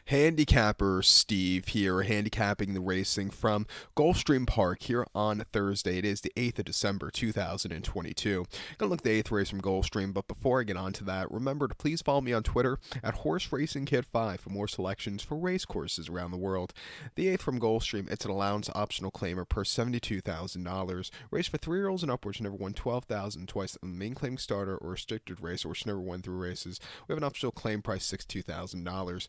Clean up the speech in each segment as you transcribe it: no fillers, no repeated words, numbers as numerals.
Handicapper Steve here, handicapping the racing from Gulfstream Park here on Thursday. It is the 8th of December, 2022. Gonna look at the 8th race from Gulfstream, but before I get on to that, remember to please follow me on Twitter at Horse Racing Kid 5 for more selections for race courses around the world. The 8th from Gulfstream, it's an allowance optional claimer per $72,000. Race for 3-year-olds and upwards, never won $12,000 twice on the main claim starter or restricted race, or never won through races. We have an optional claim price $62,000.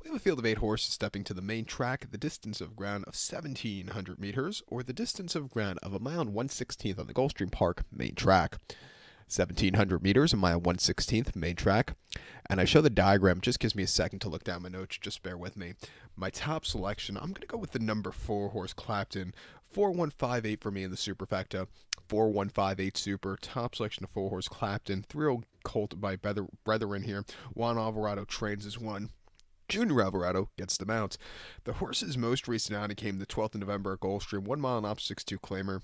We have a field of 8 horses stepping to the main track at the distance of ground of 1,700 meters, or the distance of ground of a mile and 1/16 on the Gulfstream Park main track. 1,700 meters, a mile 1/16 main track. And I show the diagram, just gives me a second to look down my notes, just bear with me. My top selection, I'm going to go with the number 4 horse Clapton. 4158 for me in the superfecta. 4158 super, top selection of 4 horse Clapton. 3-year-old colt by Brethren here. Juan Alvarado trains as 1. Junior Alvarado gets the mount. The horse's most recent outing came the 12th of November at Gulfstream, 1 mile and op 6-2 claimer.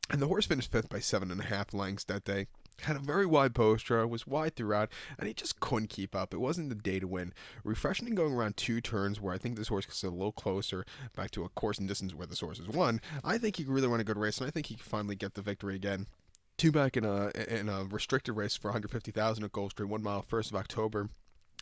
And the horse finished 5th by 7.5 lengths that day. Had a very wide posture, was wide throughout, and he just couldn't keep up. It wasn't the day to win. Refreshing and going around 2 turns where I think this horse gets a little closer back to a course and distance where this horse has won. I think he could really run a good race, and I think he can finally get the victory again. 2 back in a restricted race for $150,000 at Gulfstream, 1 mile, 1st of October.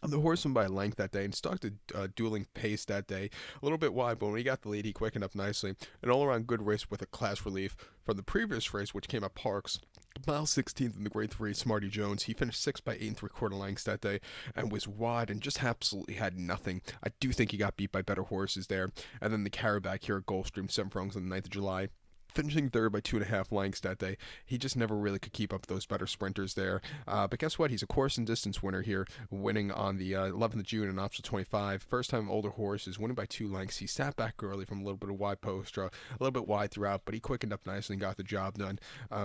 The horse won by a length that day and stuck to dueling pace that day. A little bit wide, but when he got the lead, he quickened up nicely. An all-around good race with a class relief from the previous race, which came at Parks. Mile 16th in the Grade 3, Smarty Jones. He finished 6th by 8 3/4 lengths that day and was wide and just absolutely had nothing. I do think he got beat by better horses there. And then the carry back here at Gulfstream, 7 furlongs on the 9th of July. Finishing 3rd by 2.5 lengths that day. He just never really could keep up those better sprinters there. But guess what? He's a course and distance winner here, winning on the 11th of June in option 25. First time older horses, winning by 2 lengths. He sat back early from a little bit of wide posture, a little bit wide throughout, but he quickened up nicely and got the job done.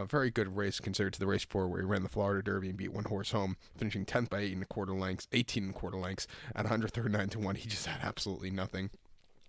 Very good race considered to the race before, where he ran the Florida Derby and beat 1 horse home, finishing 10th by 8.25 lengths, 18.25 lengths at 139 to 1. He just had absolutely nothing.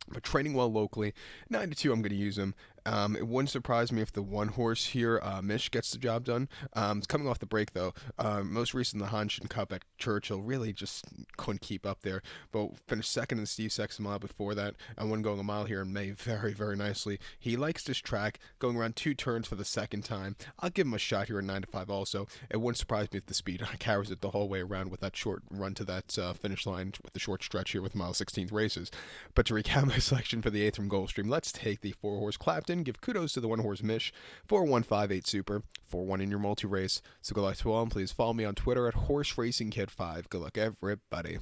But training well locally, 9 to 2, I'm going to use him. It wouldn't surprise me if the 1 horse here, Mish, gets the job done. It's coming off the break, though. Most recent, the Hanshin Cup at Churchill, really just couldn't keep up there. But finished 2nd in the Steve Sexton mile before that, and one going a mile here in May very, very nicely. He likes this track, going around 2 turns for the 2nd time. I'll give him a shot here in 9 to 5 also. It wouldn't surprise me if the speed carries it the whole way around with that short run to that finish line with the short stretch here with mile 16th races. But to recap my selection for the 8th from Gulfstream, let's take the 4 horse Clapton. Give kudos to the 1 horse Mish. 4158 super. 4-1 in your multi race. So good luck to all, and please follow me on Twitter at Horse Racing Kid 5. Good luck, everybody.